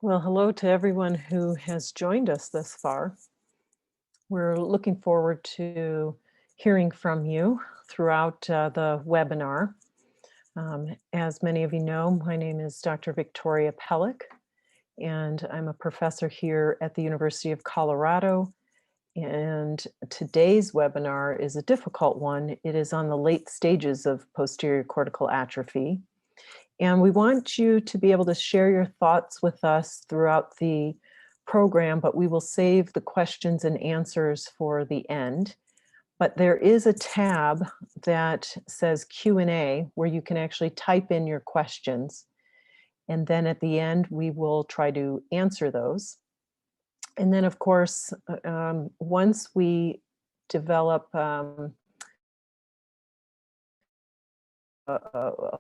Well, hello to everyone who has joined us thus far. We're looking forward to hearing from you throughout the webinar. As many of you know, my name is Dr. Victoria Pellick, and I'm a professor here at the University of Colorado. And today's webinar is a difficult one. It is on the late stages of posterior cortical atrophy. And we want you to be able to share your thoughts with us throughout the program, but we will save the questions and answers for the end. But there is a tab that says Q&A where you can actually type in your questions. And then at the end, we will try to answer those. And then, of course, once we develop a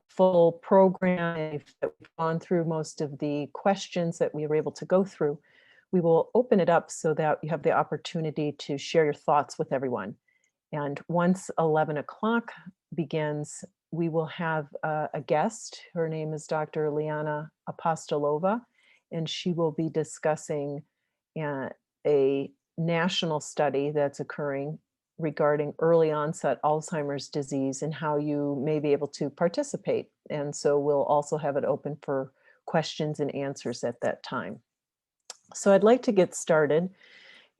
full program that we've gone through most of the questions that we were able to go through, we will open it up so that you have the opportunity to share your thoughts with everyone. And once 11 o'clock begins, we will have a guest. Her name is Dr. Liana Apostolova, and she will be discussing a national study that's occurring regarding early onset Alzheimer's disease and how you may be able to participate. And so we'll also have it open for questions and answers at that time. So I'd like to get started.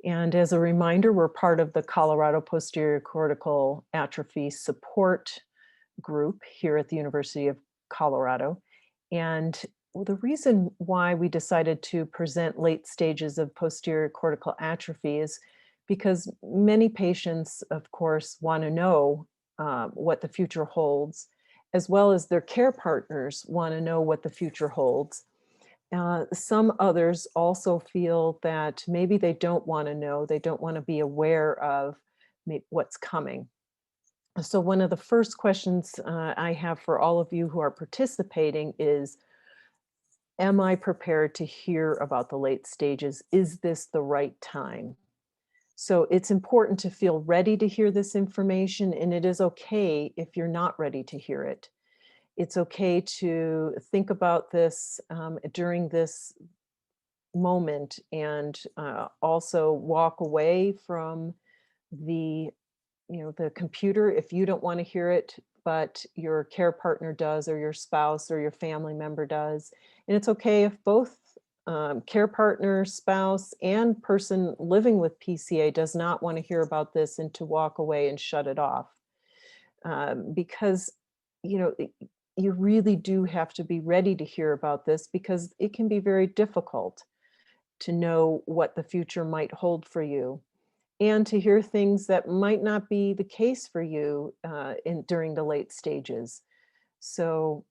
And as a reminder, we're part of the Colorado Posterior Cortical Atrophy Support Group here at the University of Colorado. And the reason why we decided to present late stages of posterior cortical atrophy is because many patients, of course, want to know what the future holds, as well as their care partners want to know what the future holds. Some others also feel that maybe they don't want to know, they don't want to be aware of what's coming. So one of the first questions I have for all of you who are participating is, am I prepared to hear about the late stages? Is this the right time? So it's important to feel ready to hear this information, and it is okay if you're not ready to hear it. It's okay to think about this during this moment and also walk away from the the computer if you don't want to hear it, but your care partner does, or your spouse or your family member does. And it's okay if both care partner, spouse, and person living with PCA does not want to hear about this and to walk away and shut it off. Because, you know, you really do have to be ready to hear about this because it can be very difficult to know what the future might hold for you, and to hear things that might not be the case for you during the late stages. So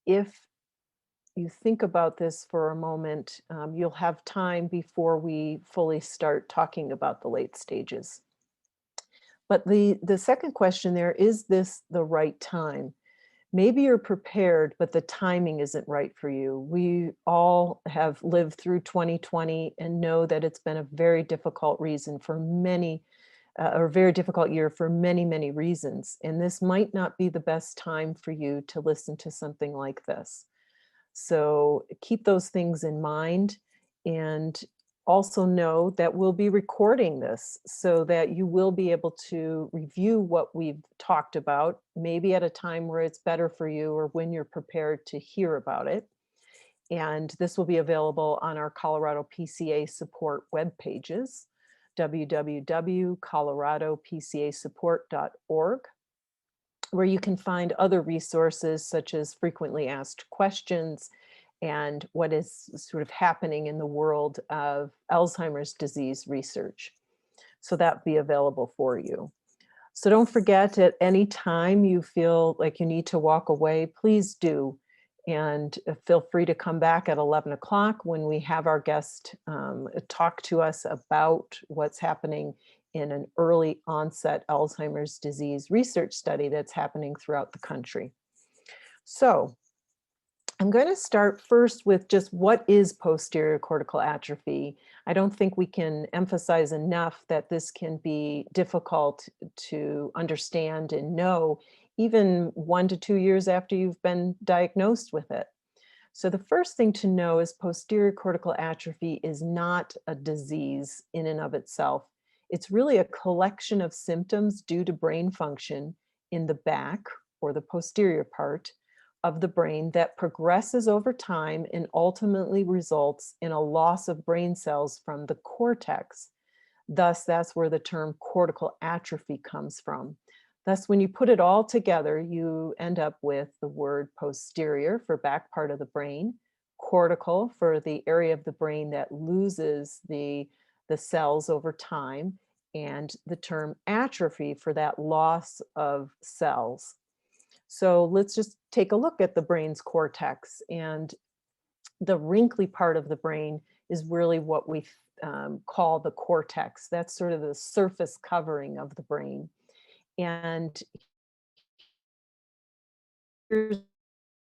if you think about this for a moment, you'll have time before we fully start talking about the late stages. But the second question there, is this the right time? Maybe you're prepared, but the timing isn't right for you. We all have lived through 2020 and know that it's been a very difficult reason for many, or very difficult year for many, many reasons. And this might not be the best time for you to listen to something like this. So keep those things in mind, and also know that we'll be recording this so that you will be able to review what we've talked about, maybe at a time where it's better for you or when you're prepared to hear about it. And this will be available on our Colorado PCA support web pages, www.coloradopcasupport.org, where you can find other resources such as frequently asked questions and what is sort of happening in the world of Alzheimer's disease research. So that'll be available for you. So don't forget, at any time you feel like you need to walk away, please do. And feel free to come back at 11 o'clock when we have our guest talk to us about what's happening in an early onset Alzheimer's disease research study that's happening throughout the country. So I'm going to start first with just what is posterior cortical atrophy. I don't think we can emphasize enough that this can be difficult to understand and know even 1 to 2 years after you've been diagnosed with it. So the first thing to know is posterior cortical atrophy is not a disease in and of itself. It's really a collection of symptoms due to brain function in the back or the posterior part of the brain that progresses over time and ultimately results in a loss of brain cells from the cortex. Thus, that's where the term cortical atrophy comes from. Thus, when you put it all together, you end up with the word posterior for back part of the brain, cortical for the area of the brain that loses the cells over time, and the term atrophy for that loss of cells. So let's just take a look at the brain's cortex. And the wrinkly part of the brain is really what we call the cortex. That's sort of the surface covering of the brain. And here's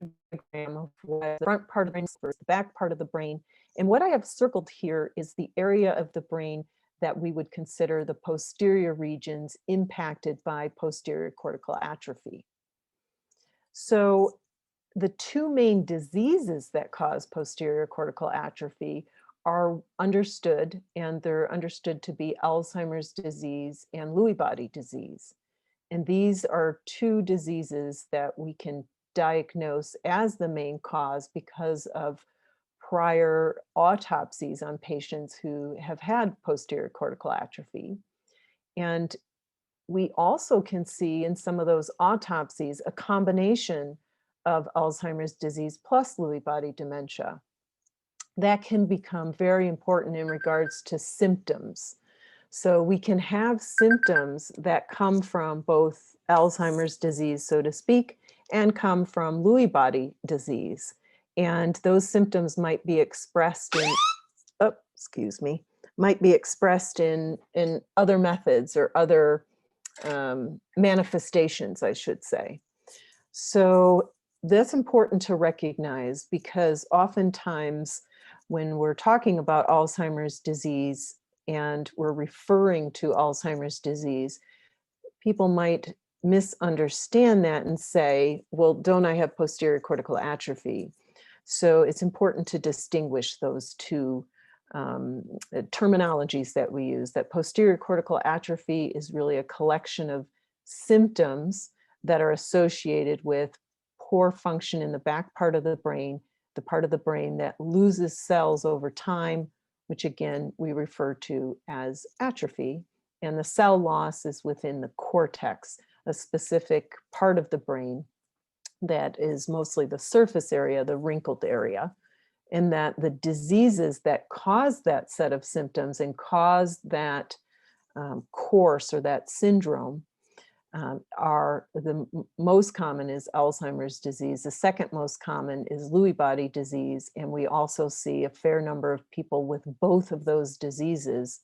a diagram of what the front part of the brain versus the back part of the brain. And what I have circled here is the area of the brain that we would consider the posterior regions impacted by posterior cortical atrophy. So the two main diseases that cause posterior cortical atrophy are understood, and they're understood to be Alzheimer's disease and Lewy body disease. And these are two diseases that we can diagnose as the main cause because of prior autopsies on patients who have had posterior cortical atrophy. And we also can see in some of those autopsies a combination of Alzheimer's disease plus Lewy body dementia. That can become very important in regards to symptoms. So we can have symptoms that come from both Alzheimer's disease, so to speak, and come from Lewy body disease. And those symptoms might be expressed in, oh, excuse me, might be expressed in other methods or other manifestations, I should say. So that's important to recognize because oftentimes when we're talking about Alzheimer's disease and we're referring to Alzheimer's disease, people might misunderstand that and say, well, don't I have posterior cortical atrophy? So it's important to distinguish those two terminologies that we use, that posterior cortical atrophy is really a collection of symptoms that are associated with poor function in the back part of the brain, the part of the brain that loses cells over time, which again, we refer to as atrophy. And the cell loss is within the cortex, a specific part of the brain that is mostly the surface area, the wrinkled area, and that the diseases that cause that set of symptoms and cause that course or that syndrome are the most common is Alzheimer's disease. The second most common is Lewy body disease. And we also see a fair number of people with both of those diseases.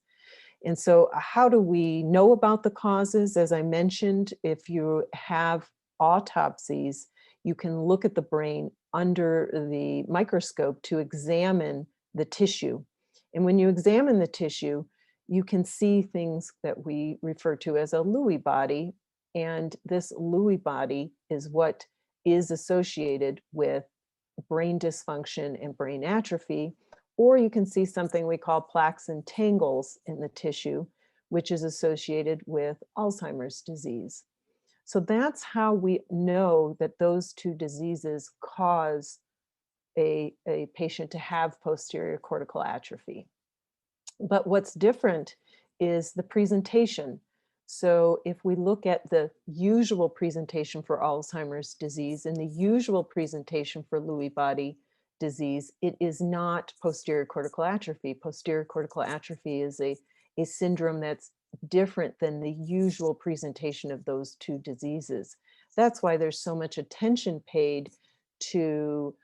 And so how do we know about the causes? As I mentioned, if you have autopsies, you can look at the brain under the microscope to examine the tissue. And when you examine the tissue, you can see things that we refer to as a Lewy body. And this Lewy body is what is associated with brain dysfunction and brain atrophy. Or you can see something we call plaques and tangles in the tissue, which is associated with Alzheimer's disease. So that's how we know that those two diseases cause a patient to have posterior cortical atrophy. But what's different is the presentation. So if we look at the usual presentation for Alzheimer's disease and the usual presentation for Lewy body disease, it is not posterior cortical atrophy. Posterior cortical atrophy is a syndrome that's different than the usual presentation of those two diseases. That's why there's so much attention paid to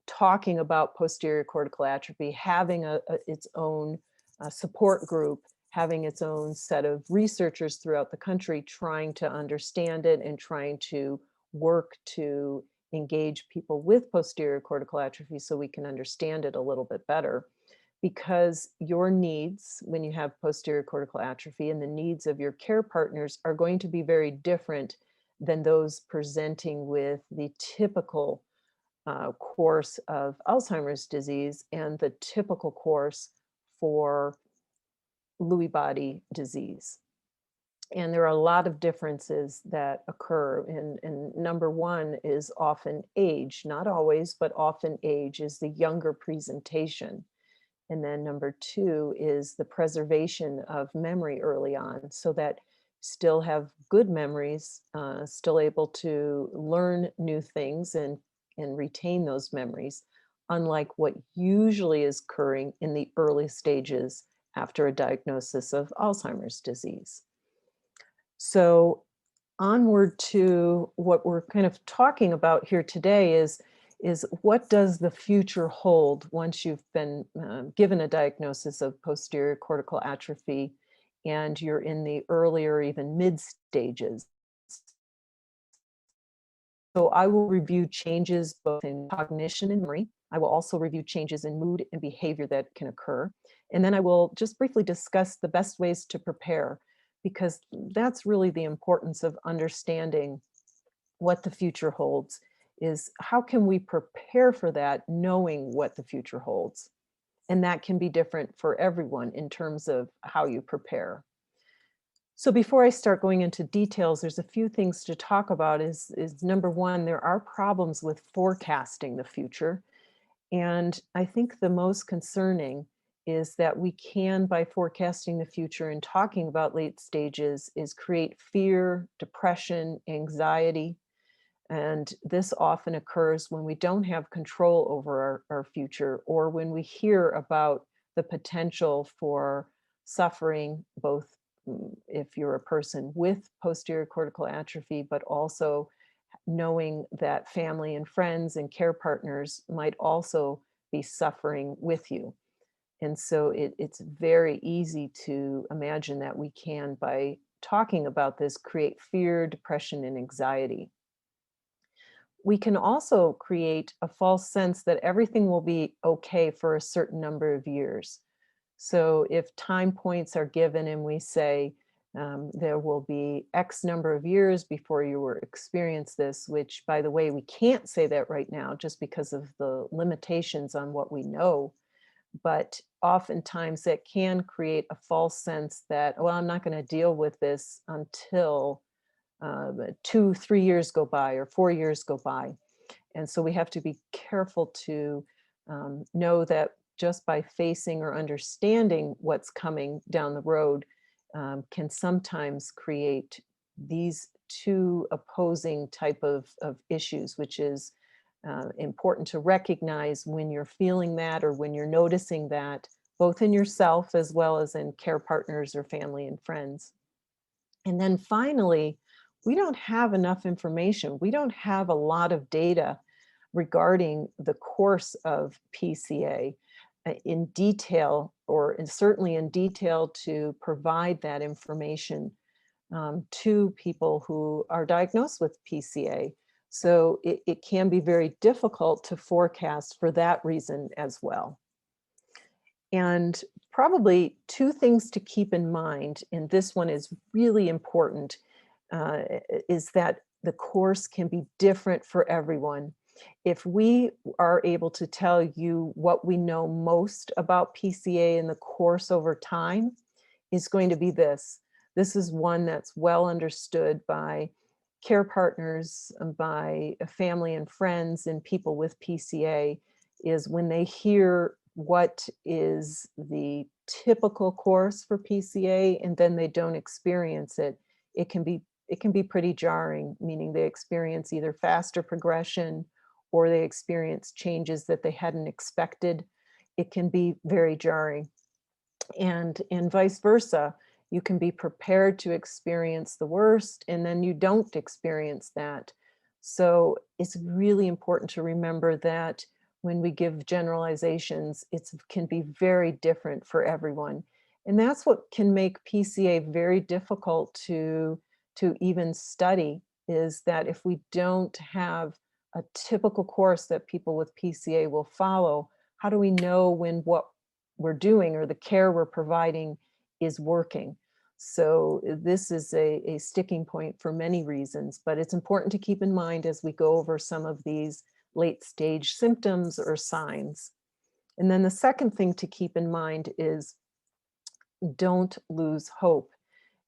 talking about posterior cortical atrophy, having its own support group, having its own set of researchers throughout the country trying to understand it and trying to work to engage people with posterior cortical atrophy so we can understand it a little bit better. Because your needs when you have posterior cortical atrophy and the needs of your care partners are going to be very different than those presenting with the typical course of Alzheimer's disease and the typical course for Lewy body disease. And there are a lot of differences that occur. And number one is often age, not always, but often age is the younger presentation. And then number two is the preservation of memory early on, so that still have good memories, still able to learn new things and retain those memories, unlike what usually is occurring in the early stages after a diagnosis of Alzheimer's disease. So onward to what we're kind of talking about here today is what does the future hold once you've been given a diagnosis of posterior cortical atrophy and you're in the early or even mid stages. So I will review changes both in cognition and memory. I will also review changes in mood and behavior that can occur. And then I will just briefly discuss the best ways to prepare, because that's really the importance of understanding what the future holds, is how can we prepare for that knowing what the future holds? And that can be different for everyone in terms of how you prepare. So before I start going into details, there's a few things to talk about is number one, there are problems with forecasting the future. And I think the most concerning is that we can, by forecasting the future and talking about late stages, is create fear, depression, anxiety. And this often occurs when we don't have control over our future, or when we hear about the potential for suffering, both if you're a person with posterior cortical atrophy, but also knowing that family and friends and care partners might also be suffering with you. And so it's very easy to imagine that we can, by talking about this, create fear, depression, and anxiety. We can also create a false sense that everything will be okay for a certain number of years. So if time points are given and we say there will be X number of years before you will experience this, which, by the way, we can't say that right now just because of the limitations on what we know. But oftentimes that can create a false sense that, well, I'm not going to deal with this until 2, 3 years go by or 4 years go by. And so we have to be careful to know that just by facing or understanding what's coming down the road can sometimes create these two opposing type of issues, which is important to recognize when you're feeling that or when you're noticing that, both in yourself as well as in care partners or family and friends. And then finally, we don't have enough information. We don't have a lot of data regarding the course of PCA in detail, or certainly in detail to provide that information to people who are diagnosed with PCA. So it can be very difficult to forecast for that reason as well. And probably two things to keep in mind, and this one is really important, is that the course can be different for everyone. If we are able to tell you what we know most about PCA in the course over time, is going to be this. This is one that's well understood by care partners, by family and friends and people with PCA, is when they hear what is the typical course for PCA and then they don't experience it, it can be pretty jarring, meaning they experience either faster progression or they experience changes that they hadn't expected. It can be very jarring. And vice versa. You can be prepared to experience the worst and then you don't experience that. So it's really important to remember that when we give generalizations, it can be very different for everyone. And that's what can make PCA very difficult to even study, is that if we don't have a typical course that people with PCA will follow, how do we know when what we're doing or the care we're providing is working? So this is a sticking point for many reasons, but it's important to keep in mind as we go over some of these late stage symptoms or signs. And then the second thing to keep in mind is don't lose hope.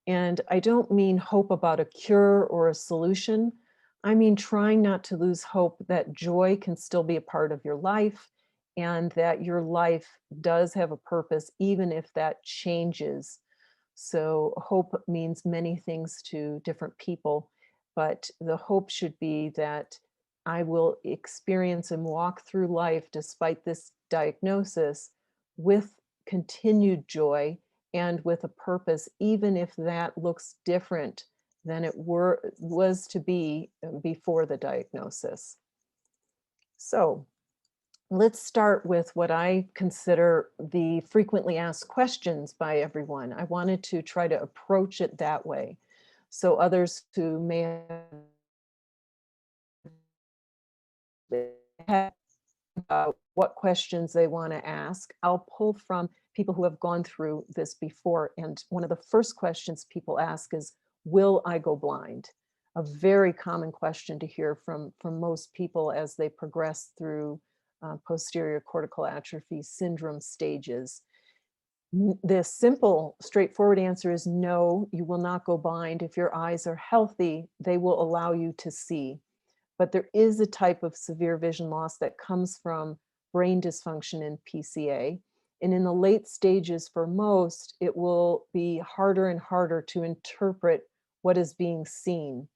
And I don't mean hope about a cure or a solution. I mean trying not to lose hope that joy can still be a part of your life and that your life does have a purpose, even if that changes. So, hope means many things to different people, but the hope should be that I will experience and walk through life despite this diagnosis with continued joy and with a purpose, even if that looks different than it was to be before the diagnosis. So, let's start with what I consider the frequently asked questions by everyone. I wanted to try to approach it that way. So others who may have what questions they want to ask, I'll pull from people who have gone through this before. And one of the first questions people ask is, will I go blind? A very common question to hear from most people as they progress through posterior cortical atrophy syndrome stages. The simple, straightforward answer is no, you will not go blind. If your eyes are healthy, they will allow you to see. But there is a type of severe vision loss that comes from brain dysfunction in PCA. And in the late stages, for most, it will be harder and harder to interpret what is being seen.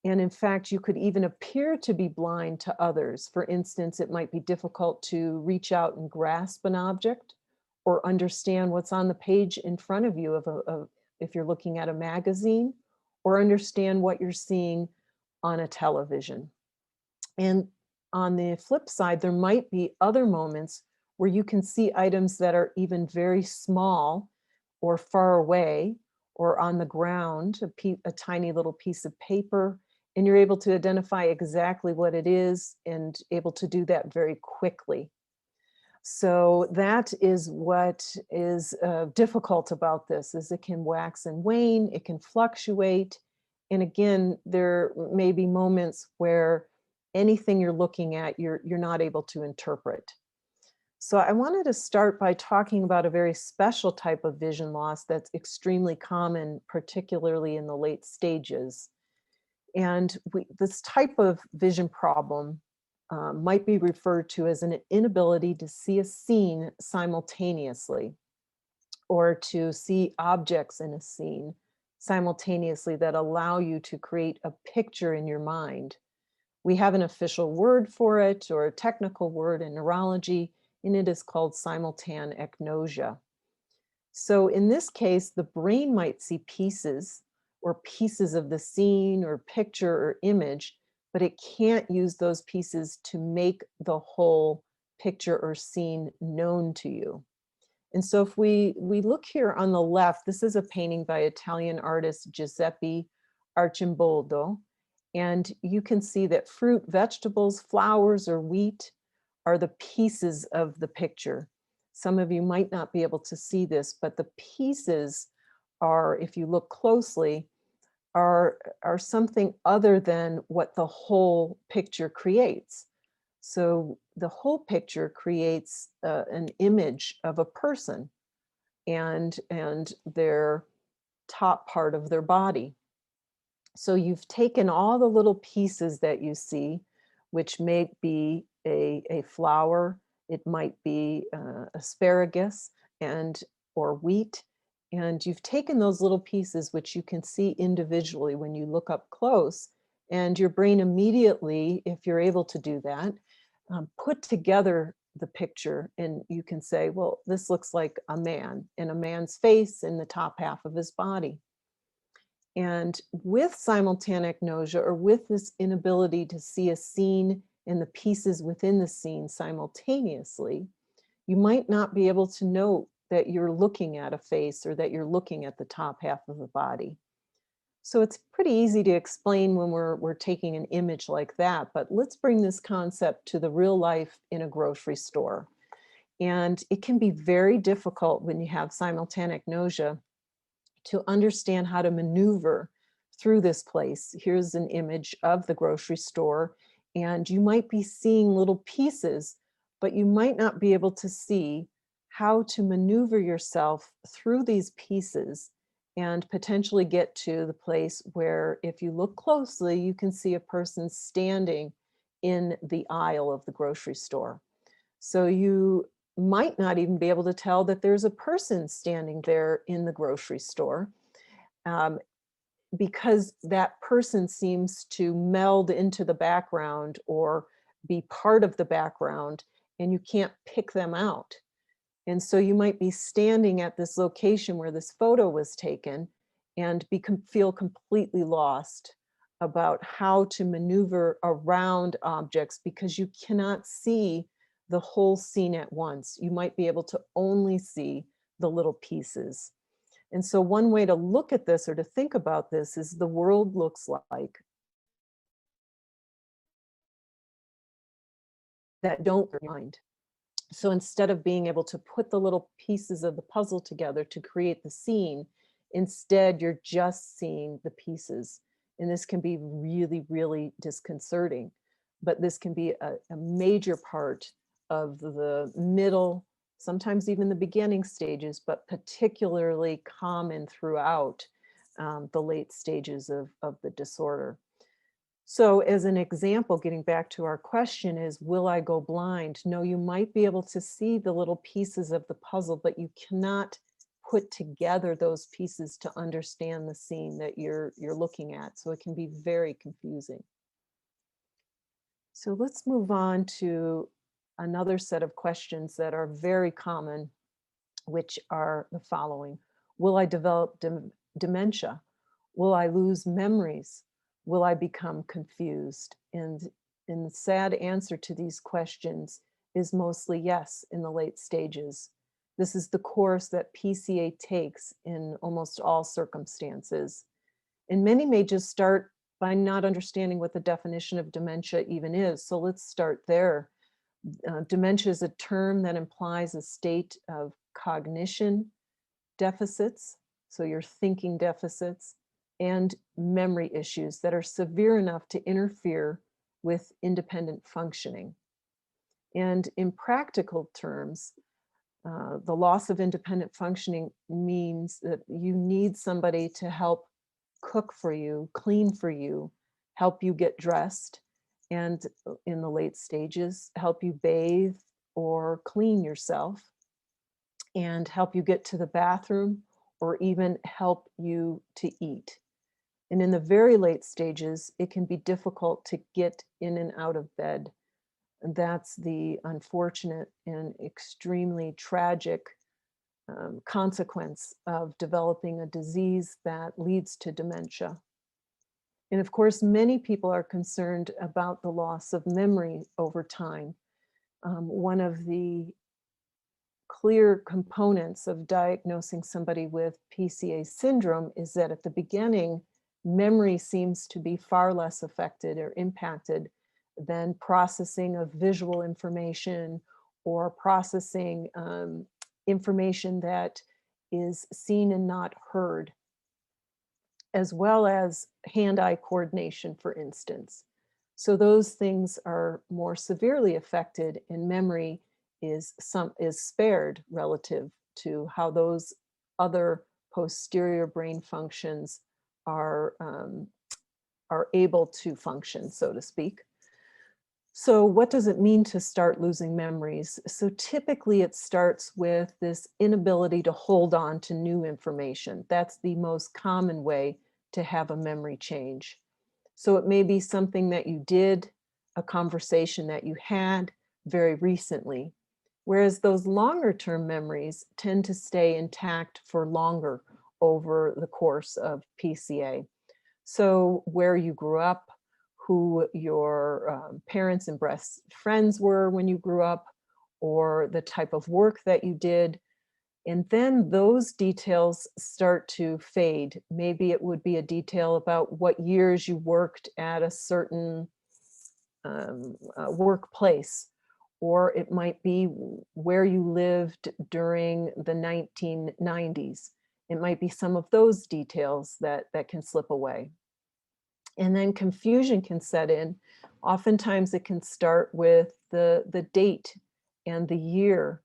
And in fact, you could even appear to be blind to others. For instance, it might be difficult to reach out and grasp an object or understand what's on the page in front of you if you're looking at a magazine, or understand what you're seeing on a television. And on the flip side, there might be other moments where you can see items that are even very small or far away or on the ground, a tiny little piece of paper, and you're able to identify exactly what it is and able to do that very quickly. So that is what is difficult about this, is it can wax and wane, it can fluctuate. And again, there may be moments where anything you're looking at, you're not able to interpret. So I wanted to start by talking about a very special type of vision loss that's extremely common, particularly in the late stages. And this type of vision problem might be referred to as an inability to see a scene simultaneously, or to see objects in a scene simultaneously that allow you to create a picture in your mind. We have an official word for it, or a technical word in neurology, and it is called simultanagnosia. So in this case, the brain might see pieces of the scene or picture or image, but it can't use those pieces to make the whole picture or scene known to you. And so if we look here on the left, this is a painting by Italian artist Giuseppe Arcimboldo. And you can see that fruit, vegetables, flowers, or wheat are the pieces of the picture. Some of you might not be able to see this, but the pieces are, if you look closely, are something other than what the whole picture creates. So the whole picture creates an image of a person and their top part of their body. So you've taken all the little pieces that you see, which may be a flower, it might be asparagus or wheat, and you've taken those little pieces, which you can see individually when you look up close, and your brain immediately, if you're able to do that, put together the picture, and you can say, well, this looks like a man, and a man's face in the top half of his body. And with simultanagnosia, or with this inability to see a scene and the pieces within the scene simultaneously, you might not be able to know that you're looking at a face or that you're looking at the top half of the body. So it's pretty easy to explain when we're taking an image like that, but let's bring this concept to the real life in a grocery store. And it can be very difficult when you have simultanagnosia to understand how to maneuver through this place. Here's an image of the grocery store, And you might be seeing little pieces, but you might not be able to see how to maneuver yourself through these pieces and potentially get to the place where, if you look closely, you can see a person standing in the aisle of the grocery store. So you might not even be able to tell that there's a person standing there in the grocery store, um, because that person seems to meld into the background or be part of the background, and you can't pick them out. And so you might be standing at this location where this photo was taken and feel completely lost about how to maneuver around objects because you cannot see the whole scene at once. You might be able to only see the little pieces. And so one way to look at this or to think about this is the world looks like that don't mind. So instead of being able to put the little pieces of the puzzle together to create the scene, instead you're just seeing the pieces. And this can be really, really disconcerting. But this can be a major part of the middle, sometimes even the beginning stages, but particularly common throughout the late stages of the disorder. So as an example, getting back to our question is, will I go blind? No, you might be able to see the little pieces of the puzzle, but you cannot put together those pieces to understand the scene that you're looking at. So it can be very confusing. So let's move on to another set of questions that are very common, which are the following. Will I develop dementia? Will I lose memories? Will I become confused? And the sad answer to these questions is mostly yes in the late stages. This is the course that PCA takes in almost all circumstances. And many may just start by not understanding what the definition of dementia even is. So let's start there. Dementia is a term that implies a state of cognition deficits, so your thinking deficits, and memory issues that are severe enough to interfere with independent functioning. And in practical terms, the loss of independent functioning means that you need somebody to help cook for you, clean for you, help you get dressed, and in the late stages, help you bathe or clean yourself, and help you get to the bathroom, or even help you to eat. And in the very late stages, it can be difficult to get in and out of bed. And that's the unfortunate and extremely tragic consequence of developing a disease that leads to dementia. And of course, many people are concerned about the loss of memory over time. One of the clear components of diagnosing somebody with PCA syndrome is that at the beginning, memory seems to be far less affected or impacted than processing of visual information or processing information that is seen and not heard, as well as hand-eye coordination, for instance. So those things are more severely affected, and memory is spared relative to how those other posterior brain functions are able to function, so to speak. So what does it mean to start losing memories? So typically it starts with this inability to hold on to new information. That's the most common way to have a memory change. So it may be something that you did, a conversation that you had very recently, whereas those longer term memories tend to stay intact for longer over the course of PCA. So where you grew up, who your parents and best friends were when you grew up, or the type of work that you did. And then those details start to fade. Maybe it would be a detail about what years you worked at a certain workplace, or it might be where you lived during the 1990s. It might be some of those details that can slip away. And then confusion can set in Oftentimes it can start with the date and the year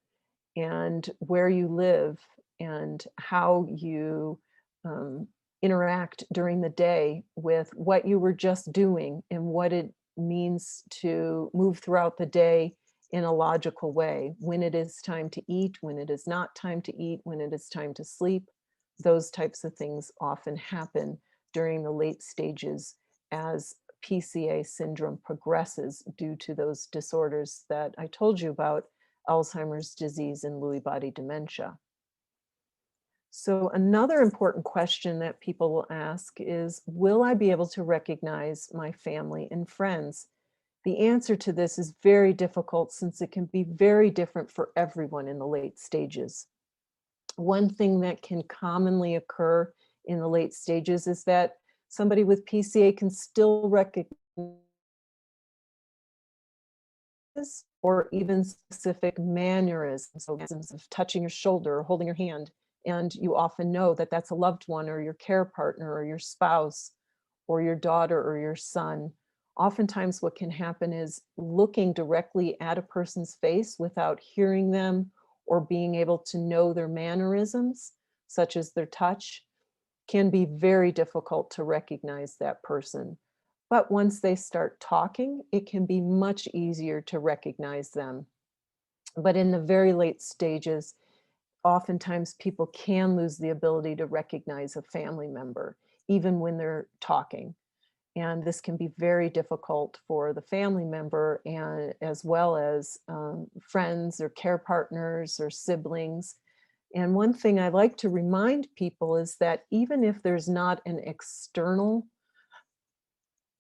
and where you live and how you um, interact during the day with what you were just doing and what it means to move throughout the day in a logical way. When it is time to eat, when it is not time to eat, when it is time to sleep, those types of things often happen during the late stages as PCA syndrome progresses due to those disorders that I told you about, Alzheimer's disease and Lewy body dementia. So another important question that people will ask is, will I be able to recognize my family and friends? The answer to this is very difficult since it can be very different for everyone in the late stages. One thing that can commonly occur in the late stages is that somebody with PCA can still recognize or even specific mannerisms, so mannerisms of touching your shoulder or holding your hand. And you often know that that's a loved one or your care partner or your spouse or your daughter or your son. Oftentimes what can happen is looking directly at a person's face without hearing them or being able to know their mannerisms, such as their touch, can be very difficult to recognize that person. But once they start talking, it can be much easier to recognize them. But in the very late stages, oftentimes people can lose the ability to recognize a family member, even when they're talking. And this can be very difficult for the family member and as well as friends or care partners or siblings. And one thing I like to remind people is that even if there's not an external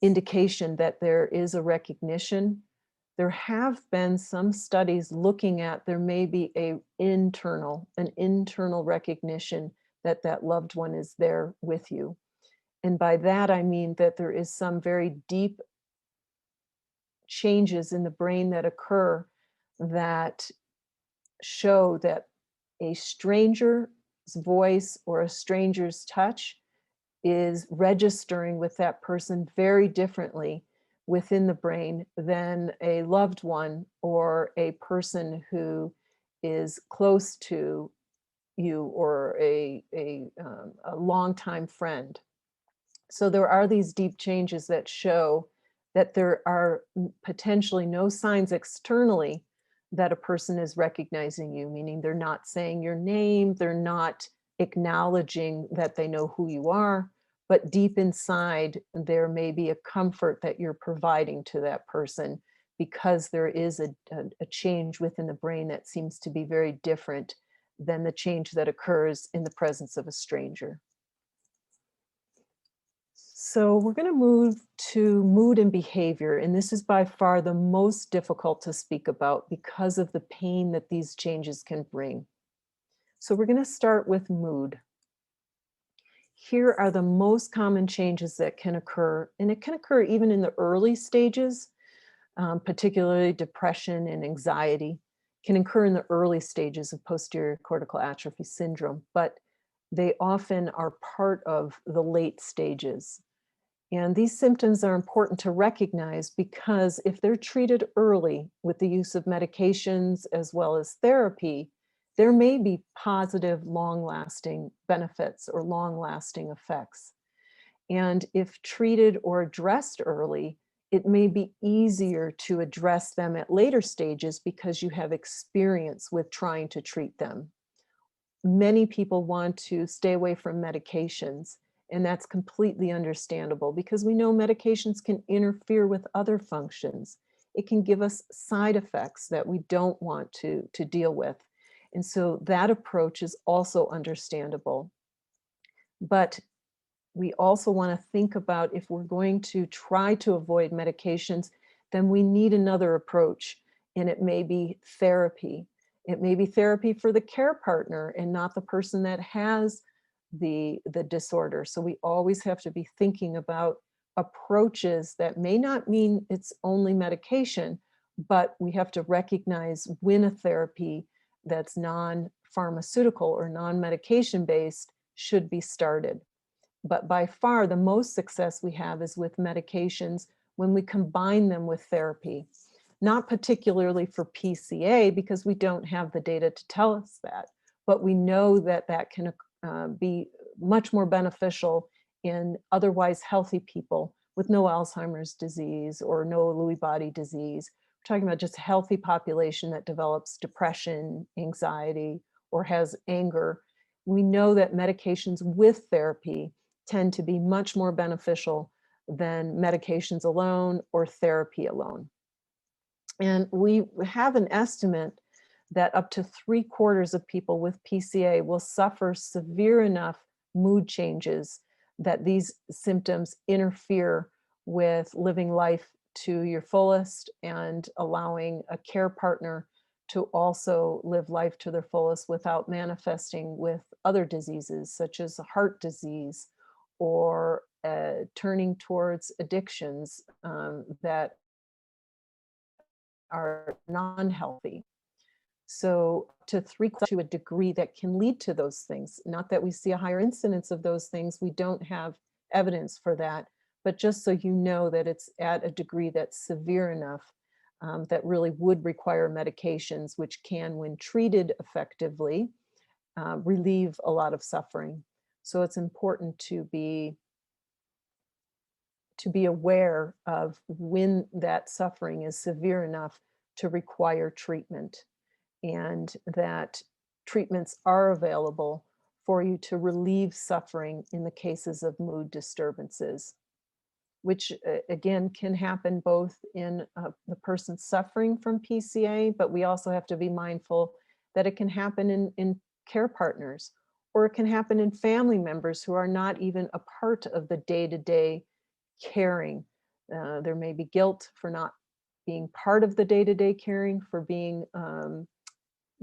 indication that there is a recognition, there have been some studies looking at there may be an internal recognition that that loved one is there with you. And by that, I mean that there is some very deep changes in the brain that occur that show that a stranger's voice or a stranger's touch is registering with that person very differently within the brain than a loved one or a person who is close to you or a longtime friend. So there are these deep changes that show that there are potentially no signs externally that a person is recognizing you, meaning they're not saying your name, they're not acknowledging that they know who you are, but deep inside, there may be a comfort that you're providing to that person because there is a change within the brain that seems to be very different than the change that occurs in the presence of a stranger. So we're going to move to mood and behavior, and this is by far the most difficult to speak about because of the pain that these changes can bring. So we're going to start with mood. Here are the most common changes that can occur, and it can occur even in the early stages, particularly depression and anxiety can occur in the early stages of posterior cortical atrophy syndrome, but they often are part of the late stages. And these symptoms are important to recognize because if they're treated early with the use of medications as well as therapy, there may be positive, long-lasting benefits or long-lasting effects. And if treated or addressed early, it may be easier to address them at later stages because you have experience with trying to treat them. Many people want to stay away from medications, and that's completely understandable because we know medications can interfere with other functions. It can give us side effects that we don't want to deal with. And so that approach is also understandable. But we also want to think about if we're going to try to avoid medications, then we need another approach, and it may be therapy. It may be therapy for the care partner and not the person that has the disorder. So we always have to be thinking about approaches that may not mean it's only medication, but we have to recognize when a therapy that's non-pharmaceutical or non-medication based should be started. But by far the most success we have is with medications when we combine them with therapy. Not particularly for PCA because we don't have the data to tell us that, but we know that that can be much more beneficial in otherwise healthy people with no Alzheimer's disease or no Lewy body disease. We're talking about just a healthy population that develops depression, anxiety, or has anger. We know that medications with therapy tend to be much more beneficial than medications alone or therapy alone. And we have an estimate that up to 3/4 of people with PCA will suffer severe enough mood changes that these symptoms interfere with living life to your fullest and allowing a care partner to also live life to their fullest without manifesting with other diseases such as heart disease or turning towards addictions that are non-healthy. So to a degree that can lead to those things. Not that we see a higher incidence of those things, we don't have evidence for that, but just so you know that it's at a degree that's severe enough that really would require medications, which can, when treated effectively, relieve a lot of suffering. So it's important to be aware of when that suffering is severe enough to require treatment, and that treatments are available for you to relieve suffering in the cases of mood disturbances, which again can happen both in the person suffering from PCA, but we also have to be mindful that it can happen in care partners, or it can happen in family members who are not even a part of the day-to-day caring. There may be guilt for not being part of the day-to-day caring, for being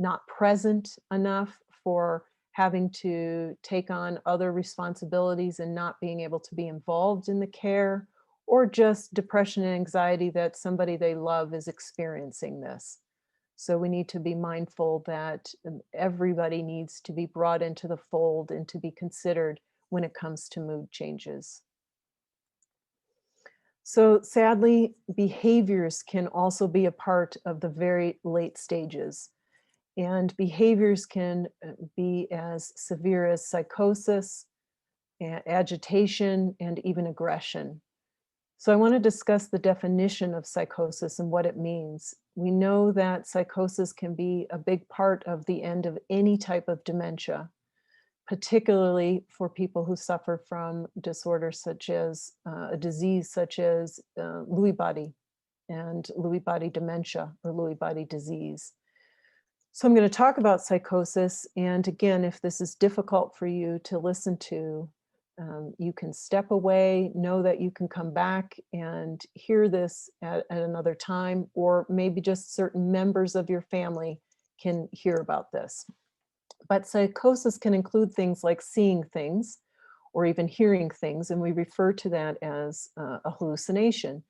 not present enough, for having to take on other responsibilities and not being able to be involved in the care, or just depression and anxiety that somebody they love is experiencing this. So we need to be mindful that everybody needs to be brought into the fold and to be considered when it comes to mood changes. So sadly, behaviors can also be a part of the very late stages. And behaviors can be as severe as psychosis, agitation, and even aggression. So I want to discuss the definition of psychosis and what it means. We know that psychosis can be a big part of the end of any type of dementia, particularly for people who suffer from disorders such as a disease such as Lewy body and Lewy body dementia or Lewy body disease. So I'm going to talk about psychosis. And again, if this is difficult for you to listen to, you can step away, know that you can come back and hear this at another time, or maybe just certain members of your family can hear about this. But psychosis can include things like seeing things or even hearing things, and we refer to that as a hallucination.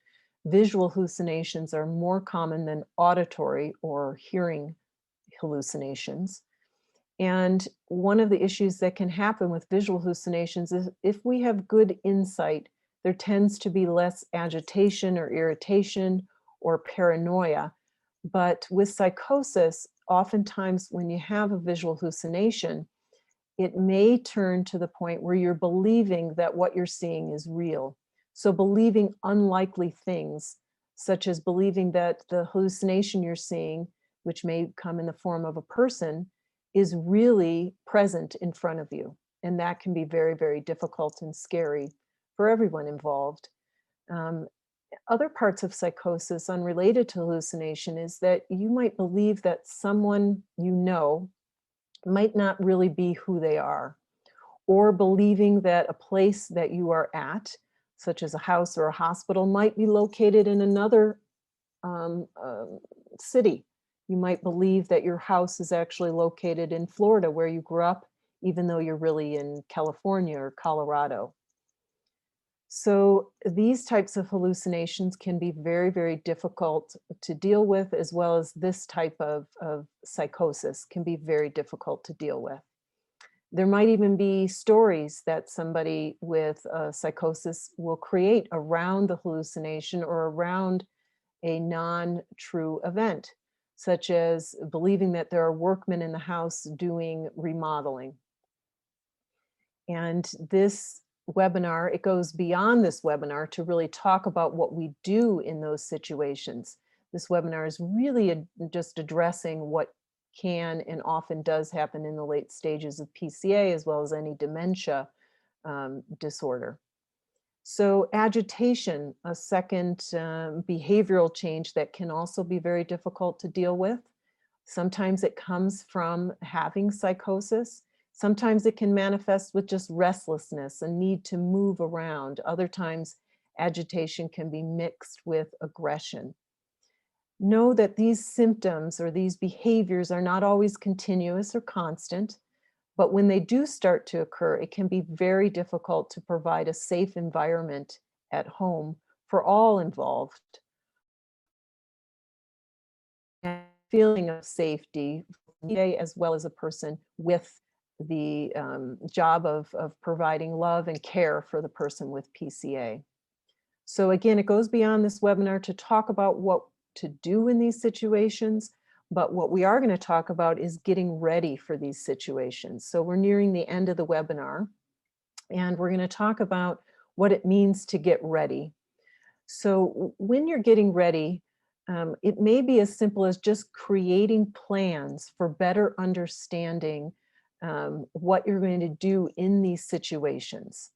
Visual hallucinations are more common than auditory or hearing hallucinations. And one of the issues that can happen with visual hallucinations is if we have good insight, there tends to be less agitation or irritation or paranoia. But with psychosis, oftentimes when you have a visual hallucination, it may turn to the point where you're believing that what you're seeing is real. So believing unlikely things, such as believing that the hallucination you're seeing, which may come in the form of a person, is really present in front of you. And that can be very, very difficult and scary for everyone involved. Other parts of psychosis unrelated to hallucination is that you might believe that someone you know might not really be who they are, or believing that a place that you are at, such as a house or a hospital, might be located in another city. You might believe that your house is actually located in Florida, where you grew up, even though you're really in California or Colorado. So these types of hallucinations can be very, very difficult to deal with, as well as this type of psychosis can be very difficult to deal with. There might even be stories that somebody with psychosis will create around the hallucination or around a non-true event, such as believing that there are workmen in the house doing remodeling. And this webinar, it goes beyond this webinar to really talk about what we do in those situations. This webinar is really just addressing what can and often does happen in the late stages of PCA, as well as any dementia disorder. So agitation, a second behavioral change that can also be very difficult to deal with. Sometimes it comes from having psychosis. Sometimes it can manifest with just restlessness, a need to move around. Other times, agitation can be mixed with aggression. Know that these symptoms or these behaviors are not always continuous or constant, but when they do start to occur, it can be very difficult to provide a safe environment at home for all involved. And feeling of safety, as well as a person with the job of providing love and care for the person with PCA. So again, it goes beyond this webinar to talk about what to do in these situations, but what we are going to talk about is getting ready for these situations. So we're nearing the end of the webinar, and we're going to talk about what it means to get ready. So when you're getting ready, it may be as simple as just creating plans for better understanding what you're going to do in these situations.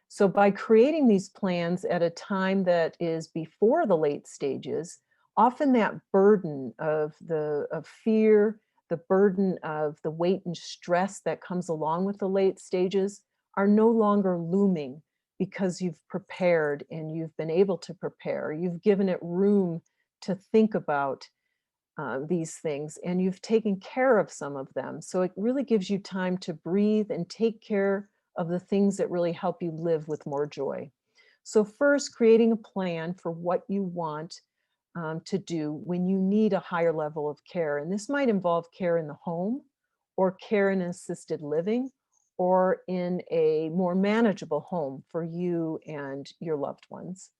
So by creating these plans at a time that is before the late stages, often that burden of fear, the burden of the weight and stress that comes along with the late stages are no longer looming because you've prepared and you've been able to prepare. You've given it room to think about these things, and you've taken care of some of them. So it really gives you time to breathe and take care of the things that really help you live with more joy. So first, creating a plan for what you want to do when you need a higher level of care. And this might involve care in the home or care in assisted living or in a more manageable home for you and your loved ones.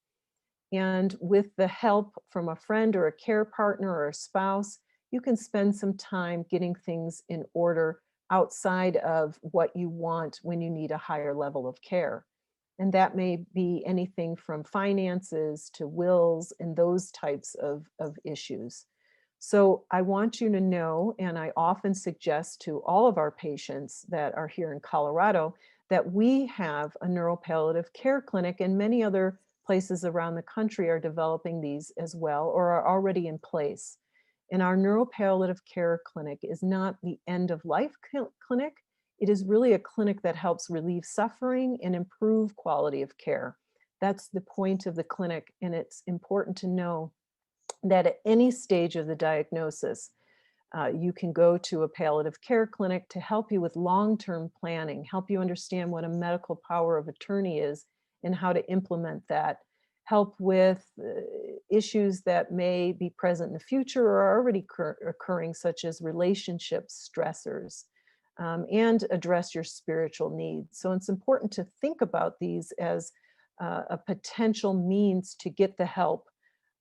And with the help from a friend or a care partner or a spouse, you can spend some time getting things in order outside of what you want when you need a higher level of care. And that may be anything from finances to wills and those types of issues. So I want you to know, and I often suggest to all of our patients that are here in Colorado, that we have a neuropalliative care clinic, and many other places around the country are developing these as well or are already in place. And our neuropalliative care clinic is not the end of life clinic. It is really a clinic that helps relieve suffering and improve quality of care. That's the point of the clinic, and it's important to know that at any stage of the diagnosis, you can go to a palliative care clinic to help you with long-term planning, help you understand what a medical power of attorney is and how to implement that, help with issues that may be present in the future or are already occurring, such as relationship stressors, and address your spiritual needs. So it's important to think about these as a potential means to get the help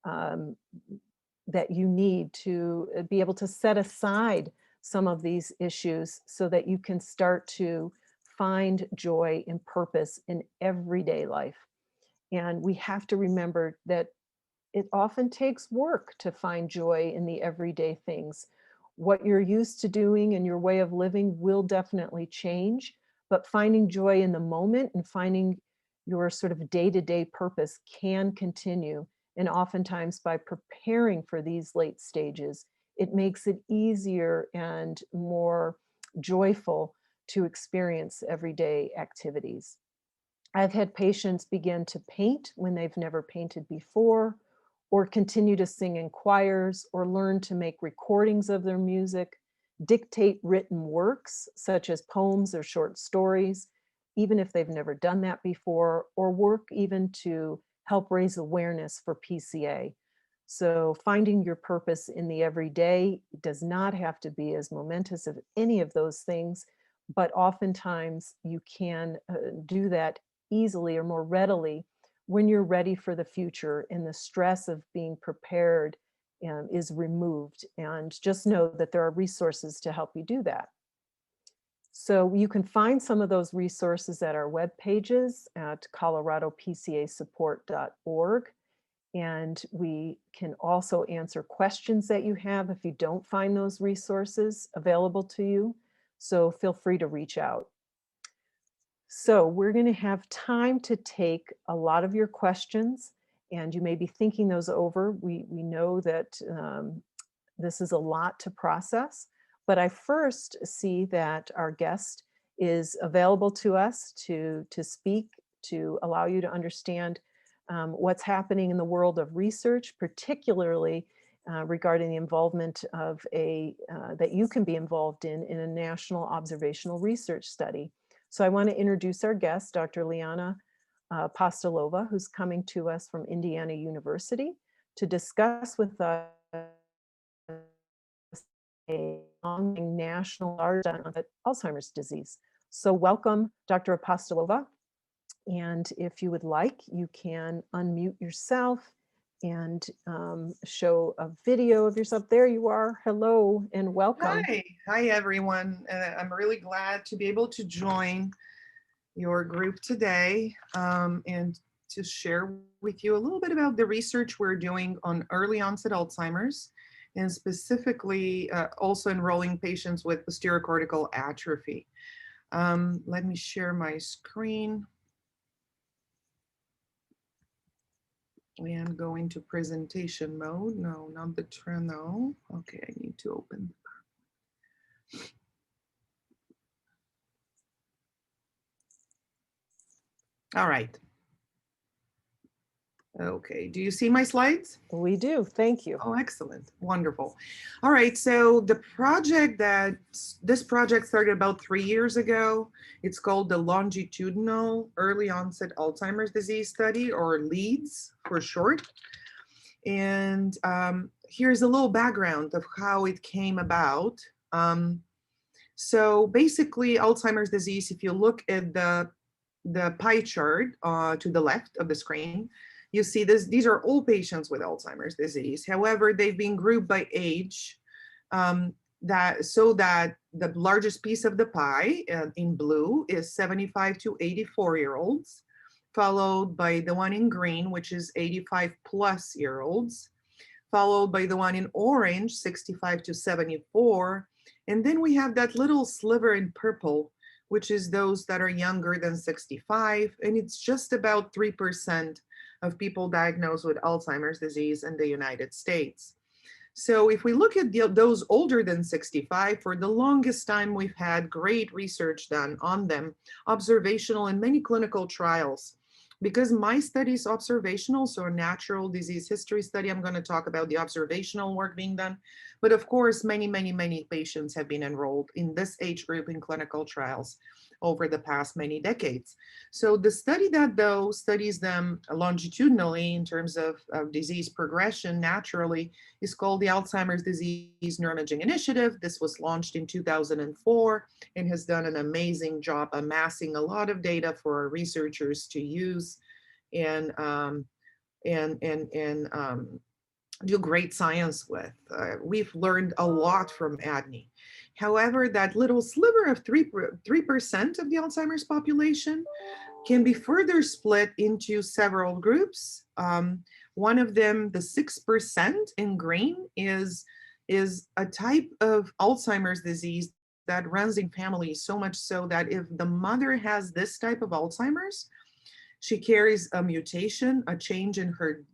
um, that you need to be able to set aside some of these issues so that you can start to find joy and purpose in everyday life. And we have to remember that it often takes work to find joy in the everyday things. What you're used to doing and your way of living will definitely change, but finding joy in the moment and finding your sort of day-to-day purpose can continue. And oftentimes by preparing for these late stages, it makes it easier and more joyful to experience everyday activities. I've had patients begin to paint when they've never painted before, or continue to sing in choirs, or learn to make recordings of their music, dictate written works such as poems or short stories, even if they've never done that before, or work even to help raise awareness for PCA. So finding your purpose in the everyday does not have to be as momentous of any of those things, but oftentimes you can do that easily or more readily when you're ready for the future and the stress of being prepared is removed. And just know that there are resources to help you do that. So you can find some of those resources at our web pages at coloradopcasupport.org. And we can also answer questions that you have if you don't find those resources available to you. So feel free to reach out. So we're going to have time to take a lot of your questions, and you may be thinking those over. We know that this is a lot to process, but I first see that our guest is available to us to speak, to allow you to understand what's happening in the world of research, particularly regarding the involvement of that you can be involved in a national observational research study. So I want to introduce our guest, Dr. Liana Apostolova, who's coming to us from Indiana University to discuss with us a long national large on Alzheimer's disease. So welcome, Dr. Apostolova. And if you would like, you can unmute yourself and show a video of yourself. There you are. Hello and welcome. Hi everyone. I'm really glad to be able to join your group today and to share with you a little bit about the research we're doing on early onset Alzheimer's, and specifically also enrolling patients with posterior cortical atrophy. Let me share my screen. And go into presentation mode. No, not the Trello. Okay, I need to open. All right. Okay, do you see my slides? We do, thank you. Oh, excellent, wonderful. All right, so this project started about 3 years ago. It's called the Longitudinal Early Onset Alzheimer's Disease Study, or LEADS for short. And here's a little background of how it came about. So basically, Alzheimer's disease, if you look at the pie chart to the left of the screen, you see these are all patients with Alzheimer's disease. However, they've been grouped by age so that the largest piece of the pie in blue is 75 to 84-year-olds, followed by the one in green, which is 85-plus-year-olds, followed by the one in orange, 65 to 74. And then we have that little sliver in purple, which is those that are younger than 65. And it's just about 3% of people diagnosed with Alzheimer's disease in the United States. So if we look at those older than 65, for the longest time, we've had great research done on them, observational and many clinical trials. Because my study is observational, so a natural disease history study, I'm going to talk about the observational work being done. But of course, many patients have been enrolled in this age group in clinical trials over the past many decades. So the study that though studies them longitudinally in terms of disease progression naturally is called the Alzheimer's Disease Neuroimaging Initiative. This was launched in 2004 and has done an amazing job amassing a lot of data for our researchers to use and do great science with. We've learned a lot from ADNI. However, that little sliver of 3% of the Alzheimer's population can be further split into several groups. One of them, the 6% in green, is a type of Alzheimer's disease that runs in families, so much so that if the mother has this type of Alzheimer's, she carries a mutation, a change in her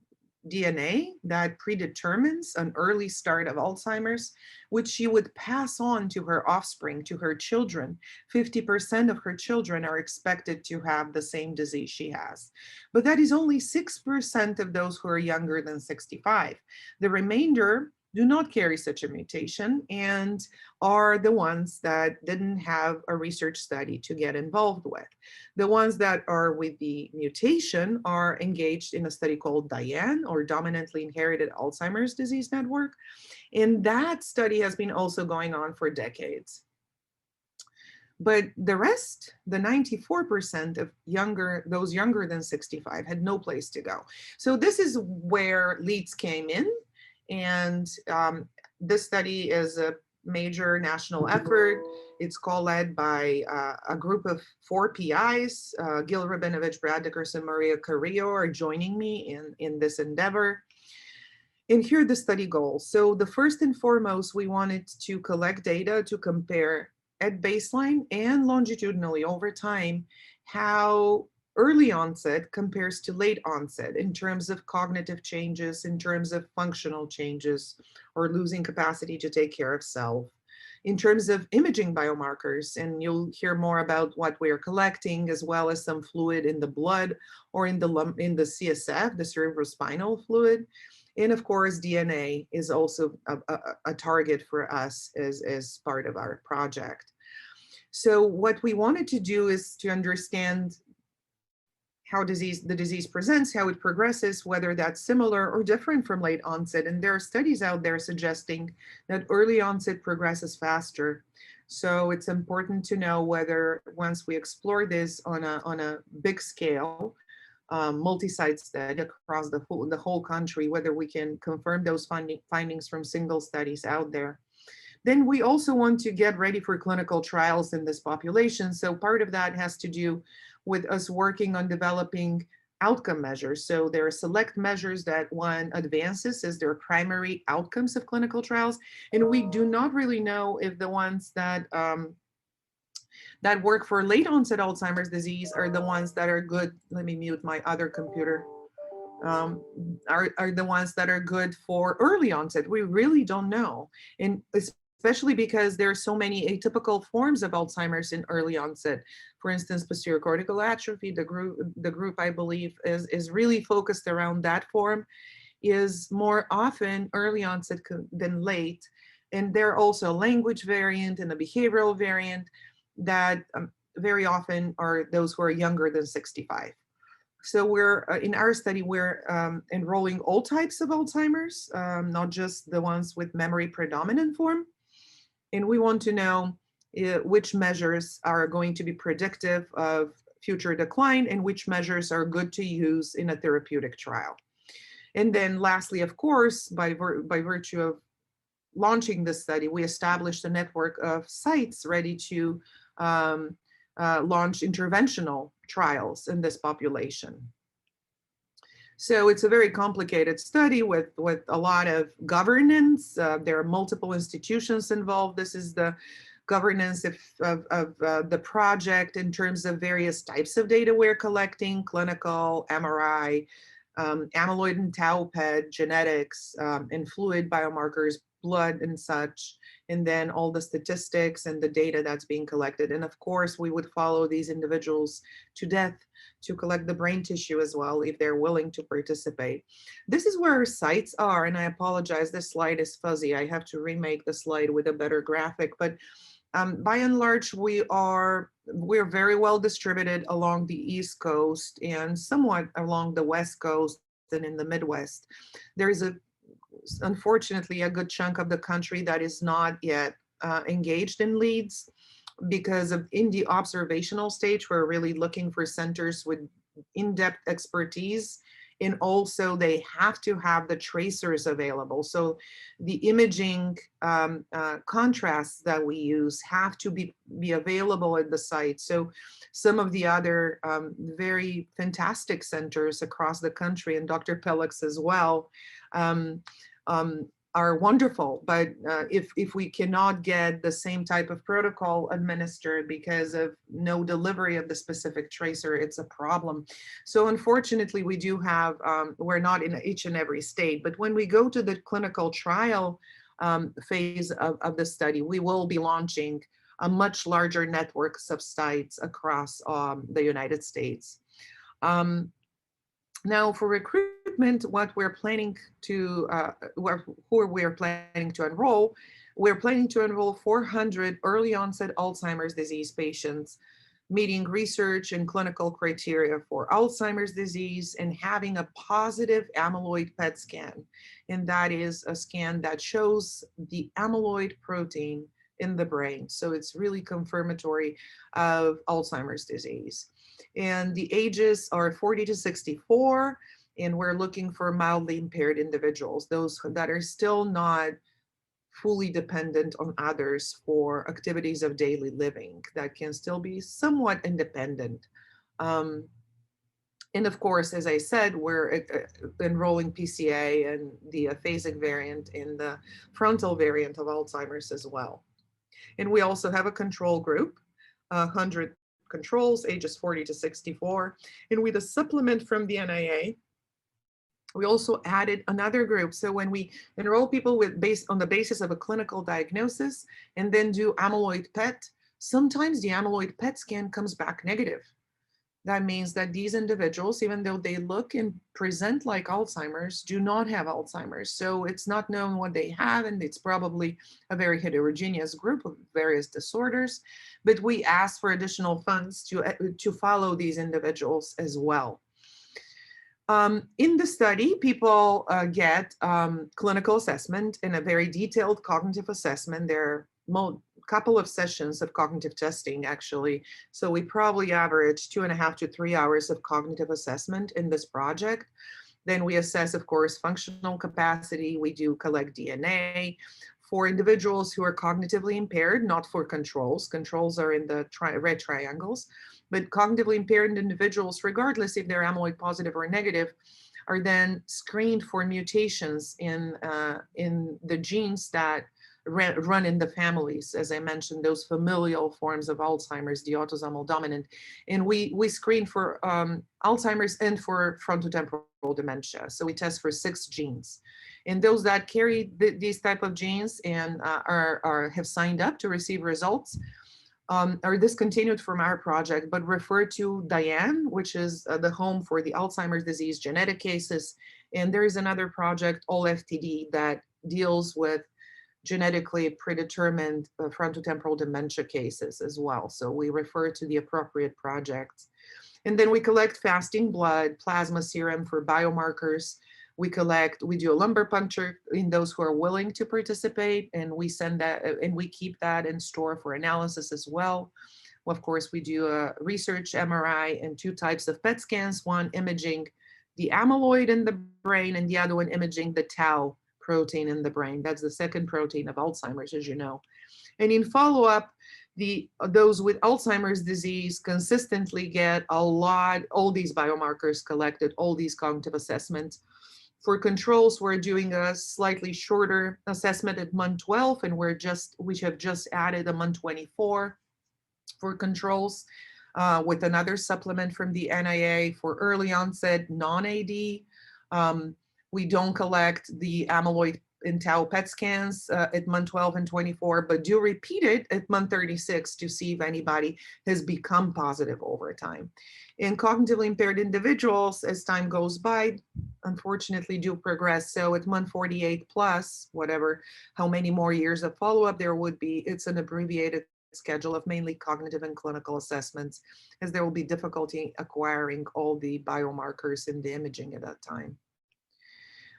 DNA that predetermines an early start of Alzheimer's, which she would pass on to her offspring, to her children. 50% of her children are expected to have the same disease she has. But that is only 6% of those who are younger than 65. The remainder do not carry such a mutation and are the ones that didn't have a research study to get involved with. The ones that are with the mutation are engaged in a study called DIAN, or Dominantly Inherited Alzheimer's Disease Network. And that study has been also going on for decades. But the rest, the 94% of those younger than 65 had no place to go. So this is where LEADS came in. And this study is a major national effort. It's co-led by a group of 4 PIs. Gil Rabinovich, Brad Dickerson, Maria Carrillo are joining me in this endeavor. And here are the study goals. So the first and foremost, we wanted to collect data to compare at baseline and longitudinally over time how early onset compares to late onset in terms of cognitive changes, in terms of functional changes, or losing capacity to take care of self, in terms of imaging biomarkers. And you'll hear more about what we're collecting, as well as some fluid in the blood or in the CSF, the cerebrospinal fluid. And of course, DNA is also a target for us as part of our project. So what we wanted to do is to understand how the disease presents, how it progresses, whether that's similar or different from late onset. And there are studies out there suggesting that early onset progresses faster. So it's important to know whether, once we explore this on a big scale, multi-site study across the whole country, whether we can confirm those findings from single studies out there. Then we also want to get ready for clinical trials in this population. So part of that has to do with us working on developing outcome measures. So there are select measures that one advances as their primary outcomes of clinical trials. And we do not really know if the ones that that work for late onset Alzheimer's disease are the ones that are good. Let me mute my other computer. Are the ones that are good for early onset. We really don't know. And especially because there are so many atypical forms of Alzheimer's in early onset. For instance, posterior cortical atrophy, the group I believe is really focused around that form, is more often early onset than late. And there are also a language variant and a behavioral variant that very often are those who are younger than 65. So we're in our study, we're enrolling all types of Alzheimer's, not just the ones with memory predominant form. And we want to know which measures are going to be predictive of future decline and which measures are good to use in a therapeutic trial. And then lastly, of course, by virtue of launching this study, we established a network of sites ready to launch interventional trials in this population. So it's a very complicated study with a lot of governance. There are multiple institutions involved. This is the governance of the project in terms of various types of data we're collecting: clinical, MRI, amyloid and tau PET, genetics, and fluid biomarkers, blood and such, and then all the statistics and the data that's being collected. And of course, we would follow these individuals to death to collect the brain tissue as well, if they're willing to participate. This is where our sites are, and I apologize, this slide is fuzzy. I have to remake the slide with a better graphic, but by and large, we're very well distributed along the East Coast and somewhat along the West Coast and in the Midwest. There's unfortunately a good chunk of the country that is not yet engaged in LEADS because in the observational stage, we're really looking for centers with in-depth expertise, and also they have to have the tracers available. So the imaging contrasts that we use have to be available at the site. So some of the other very fantastic centers across the country, and Dr. Pelix as well, are wonderful, but if we cannot get the same type of protocol administered because of no delivery of the specific tracer, it's a problem. So unfortunately, we do have, we're not in each and every state, but when we go to the clinical trial phase of the study, we will be launching a much larger network of sites across the United States. Now, for recruitment, what we're planning to, who we're planning to enroll, we're planning to enroll 400 early onset Alzheimer's disease patients, meeting research and clinical criteria for Alzheimer's disease and having a positive amyloid PET scan. And that is a scan that shows the amyloid protein in the brain. So it's really confirmatory of Alzheimer's disease. And the ages are 40 to 64, and we're looking for mildly impaired individuals, those that are still not fully dependent on others for activities of daily living, that can still be somewhat independent. Um, and of course, as I said, we're enrolling PCA and the phasic variant in the frontal variant of Alzheimer's as well. And we also have a control group, 100 controls, ages 40 to 64. And with a supplement from the NIA, we also added another group. So when we enroll people on the basis of a clinical diagnosis and then do amyloid PET, sometimes the amyloid PET scan comes back negative. That means that these individuals, even though they look and present like Alzheimer's, do not have Alzheimer's. So it's not known what they have, and it's probably a very heterogeneous group of various disorders. But we ask for additional funds to follow these individuals as well. In the study, people get clinical assessment and a very detailed cognitive assessment. There are couple of sessions of cognitive testing, actually. So we probably average 2.5 to 3 hours of cognitive assessment in this project. Then we assess, of course, functional capacity. We do collect DNA for individuals who are cognitively impaired, not for controls. Controls are in the red triangles. But cognitively impaired individuals, regardless if they're amyloid positive or negative, are then screened for mutations in the genes that run in the families. As I mentioned, those familial forms of Alzheimer's, the autosomal dominant. And we screen for Alzheimer's and for frontotemporal dementia. So we test for 6 genes. And those that carry these type of genes and have signed up to receive results are discontinued from our project, but referred to Diane, which is the home for the Alzheimer's disease genetic cases. And there is another project, ALL-FTD, that deals with genetically predetermined frontotemporal dementia cases as well. So we refer to the appropriate projects. And then we collect fasting blood, plasma serum for biomarkers. We do a lumbar puncture in those who are willing to participate, and we send that, and we keep that in store for analysis as well. Of course, we do a research MRI and 2 types of PET scans, one imaging the amyloid in the brain and the other one imaging the tau protein in the brain. That's the second protein of Alzheimer's, as you know. And in follow-up, those with Alzheimer's disease consistently get all these biomarkers collected, all these cognitive assessments. For controls, we're doing a slightly shorter assessment at month 12, and we have just added a month 24 for controls with another supplement from the NIA for early onset non-AD. We don't collect the amyloid and tau PET scans at month 12 and 24, but do repeat it at month 36 to see if anybody has become positive over time. In cognitively impaired individuals, as time goes by, unfortunately do progress. So at month 48 plus, how many more years of follow-up there would be, it's an abbreviated schedule of mainly cognitive and clinical assessments, as there will be difficulty acquiring all the biomarkers in the imaging at that time.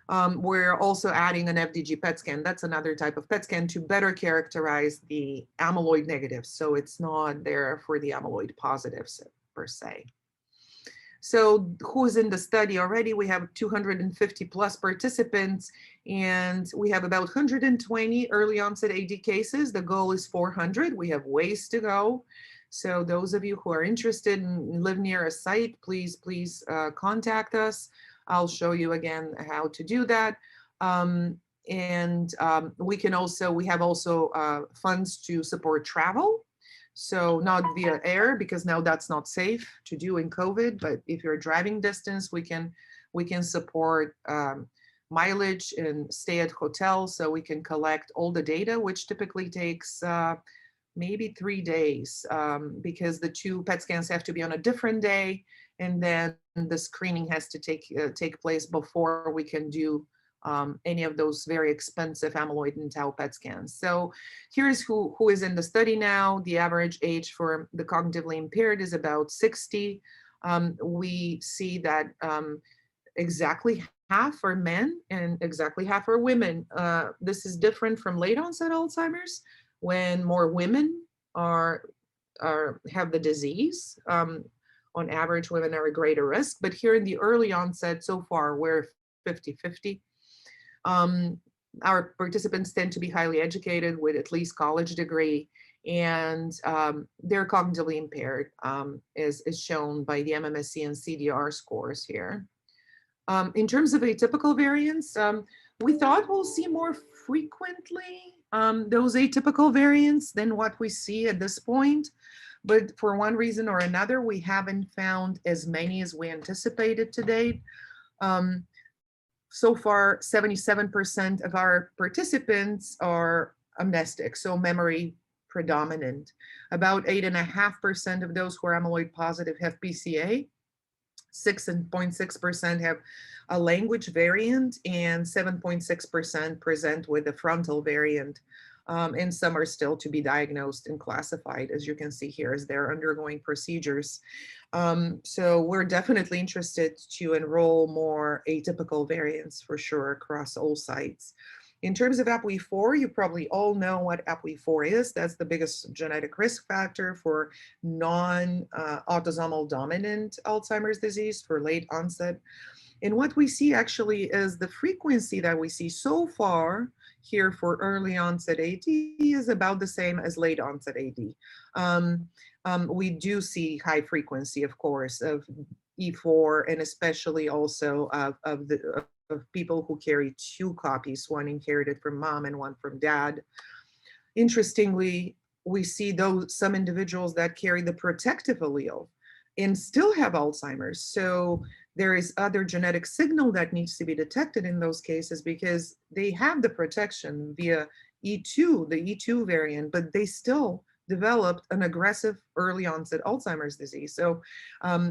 We're also adding an FDG PET scan. That's another type of PET scan to better characterize the amyloid negatives. So it's not there for the amyloid positives per se. So who's in the study already? We have 250 plus participants, and we have about 120 early onset AD cases. The goal is 400. We have ways to go. So those of you who are interested and live near a site, please contact us. I'll show you again how to do that. We have also funds to support travel. So not via air, because now that's not safe to do in COVID, but if you're driving distance, we can support mileage and stay at hotels, so we can collect all the data, which typically takes maybe 3 days, because the 2 PET scans have to be on a different day, and then the screening has to take place before we can do any of those very expensive amyloid and tau PET scans. So here's who is in the study now. The average age for the cognitively impaired is about 60. We see that exactly half are men and exactly half are women. This is different from late onset Alzheimer's, when more women have the disease. On average, women are a greater risk, but here in the early onset, so far, we're 50-50. Our participants tend to be highly educated with at least college degree, and they're cognitively impaired, as is shown by the MMSE and CDR scores here. In terms of atypical variants, we thought we'll see more frequently those atypical variants than what we see at this point. But for one reason or another, we haven't found as many as we anticipated to date. So far, 77% of our participants are amnestic, so memory predominant. About 8.5% of those who are amyloid positive have PCA. 6.6% have a language variant, and 7.6% present with a frontal variant. And some are still to be diagnosed and classified, as you can see here, as they're undergoing procedures. So we're definitely interested to enroll more atypical variants for sure across all sites. In terms of APOE4, you probably all know what APOE4 is. That's the biggest genetic risk factor for non-autosomal dominant Alzheimer's disease, for late onset. And what we see actually is the frequency that we see so far here for early onset AD is about the same as late onset AD. We do see high frequency, of course, of E4, and especially also of people who carry two copies, one inherited from mom and one from dad. Interestingly, we see some individuals that carry the protective allele and still have Alzheimer's. So there is other genetic signal that needs to be detected in those cases, because they have the protection via E2, the E2 variant, but they still developed an aggressive early onset Alzheimer's disease. So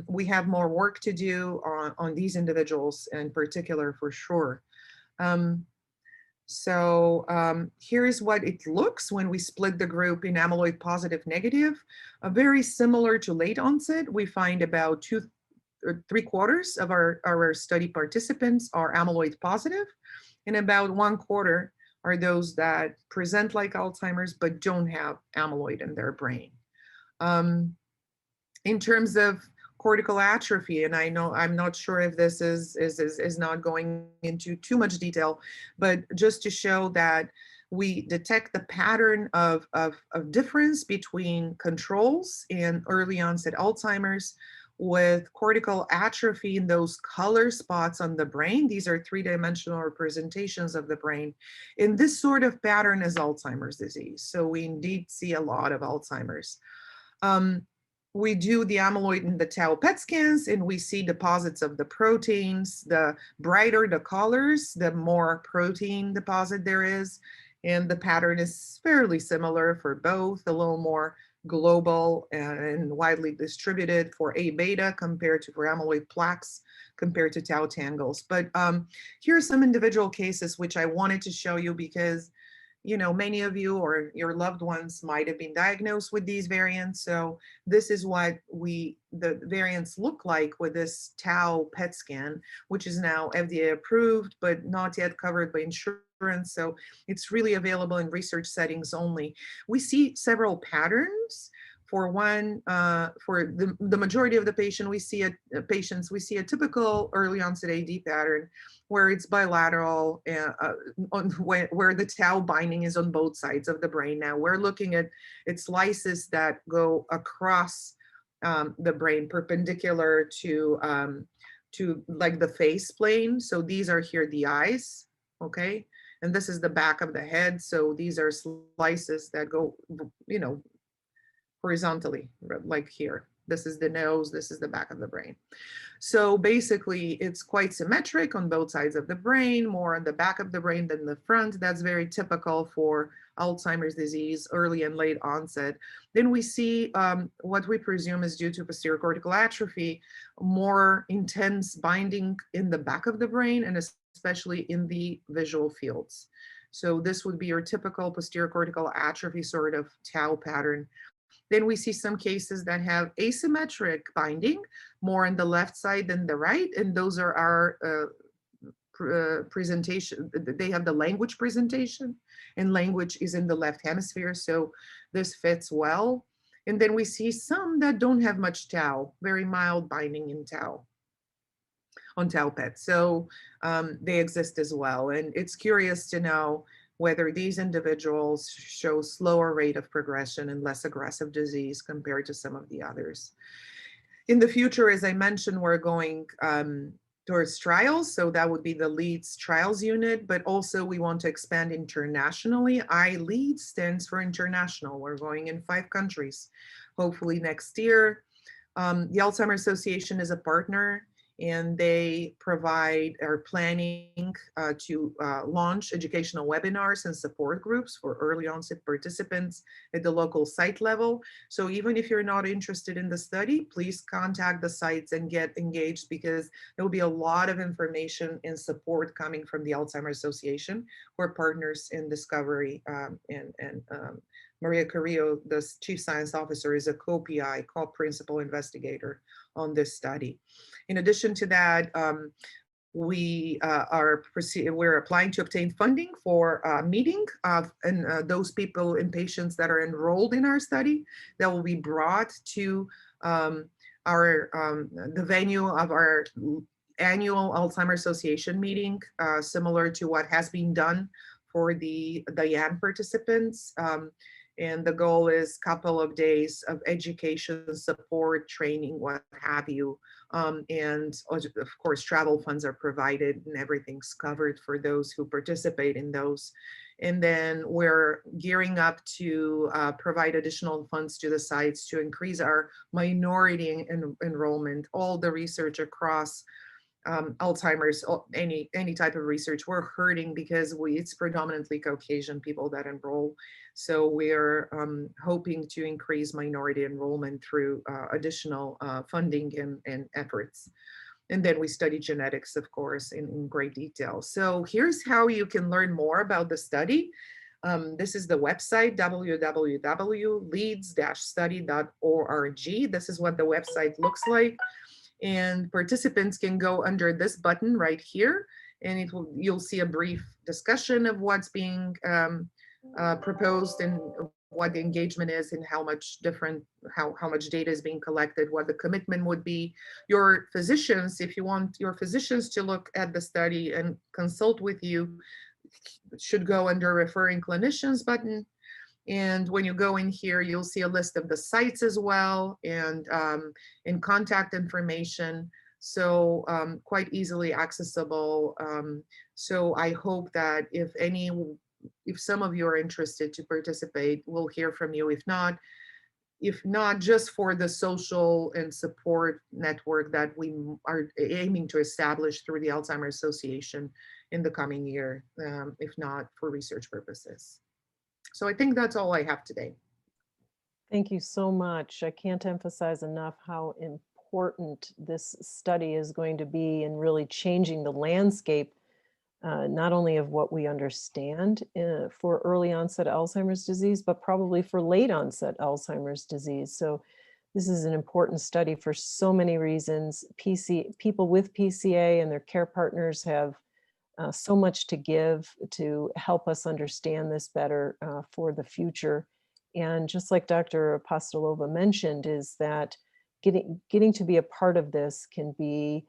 we have more work to do on these individuals in particular, for sure. Here's what it looks when we split the group in amyloid positive negative. Very similar to late onset, we find about 2 or 3/4 of our study participants are amyloid positive, and about 1/4 are those that present like Alzheimer's but don't have amyloid in their brain. In terms of cortical atrophy, and I know I'm not sure if this is not going into too much detail, but just to show that we detect the pattern of difference between controls in early onset Alzheimer's with cortical atrophy in those color spots on the brain. These are three-dimensional representations of the brain. And this sort of pattern is Alzheimer's disease. So we indeed see a lot of Alzheimer's. We do the amyloid and the tau PET scans, and we see deposits of the proteins. The brighter the colors, the more protein deposit there is. And the pattern is fairly similar for both, a little more global and widely distributed for A beta compared to for amyloid plaques compared to tau tangles. But here are some individual cases which I wanted to show you because, you know, many of you or your loved ones might have been diagnosed with these variants. So this is what the variants look like with this tau PET scan, which is now FDA approved, but not yet covered by insurance. So it's really available in research settings only. We see several patterns. For one, for the majority of the patients, we see a typical early onset AD pattern where it's bilateral, where the tau binding is on both sides of the brain. Now we're looking at slices that go across the brain, perpendicular to like the face plane. So these are here the eyes, okay? And this is the back of the head. So these are slices that go, you know, horizontally, like here. This is the nose, this is the back of the brain. So basically, it's quite symmetric on both sides of the brain, more on the back of the brain than the front. That's very typical for Alzheimer's disease, early and late onset. Then we see what we presume is due to posterior cortical atrophy, more intense binding in the back of the brain and especially in the visual fields. So this would be your typical posterior cortical atrophy sort of tau pattern. Then we see some cases that have asymmetric binding, more on the left side than the right, and those are our presentation. They have the language presentation, and language is in the left hemisphere, so this fits well. And then we see some that don't have much tau, very mild binding in tau, on tau PET. So they exist as well. And it's curious to know whether these individuals show slower rate of progression and less aggressive disease compared to some of the others. In the future, as I mentioned, we're going towards trials. So that would be the LEADS trials unit, but also we want to expand internationally. LEAD stands for international. We're going in 5 countries, hopefully next year. The Alzheimer's Association is a partner, and they are planning to launch educational webinars and support groups for early onset participants at the local site level. So even if you're not interested in the study, please contact the sites and get engaged, because there will be a lot of information and support coming from the Alzheimer's Association. We're partners in discovery, and Maria Carrillo, the Chief Science Officer, is a co-PI, co-principal investigator on this study. In addition to that, we're applying to obtain funding for a meeting of those people and patients that are enrolled in our study that will be brought to the venue of our annual Alzheimer's Association meeting, similar to what has been done for the YAN participants. And the goal is a couple of days of education, support, training, what have you. And of course, travel funds are provided and everything's covered for those who participate in those. And then we're gearing up to provide additional funds to the sites to increase our minority enrollment. All the research across Alzheimer's, any type of research, we're hurting because it's predominantly Caucasian people that enroll. So we're hoping to increase minority enrollment through additional funding and efforts. And then we study genetics, of course, in great detail. So here's how you can learn more about the study. This is the website, www.leads-study.org. This is what the website looks like. And participants can go under this button right here, and you'll see a brief discussion of what's being proposed and what the engagement is and how much data is being collected, what the commitment would be. Your physicians, if you want your physicians to look at the study and consult with you, should go under referring clinicians button. And when you go in here, you'll see a list of the sites as well, and contact information. So quite easily accessible. So I hope that if some of you are interested to participate, we'll hear from you. If not, just for the social and support network that we are aiming to establish through the Alzheimer's Association in the coming year, if not for research purposes. So I think that's all I have today. Thank you so much. I can't emphasize enough how important this study is going to be in really changing the landscape, not only of what we understand for early onset Alzheimer's disease, but probably for late onset Alzheimer's disease. So this is an important study for so many reasons. People with PCA and their care partners have so much to give to help us understand this better for the future. And just like Dr. Apostolova mentioned, is that getting to be a part of this can be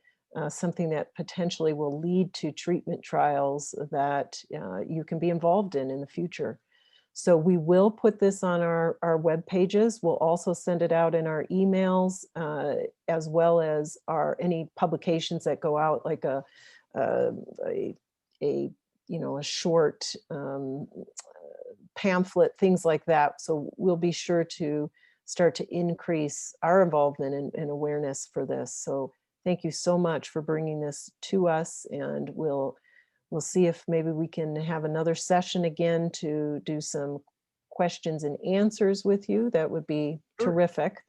something that potentially will lead to treatment trials that you can be involved in the future. So we will put this on our web pages. We'll also send it out in our emails, as well as any publications that go out, like a short pamphlet, things like that. So we'll be sure to start to increase our involvement and awareness for this. So thank you so much for bringing this to us, and we'll see if maybe we can have another session again to do some questions and answers with you. That would be terrific.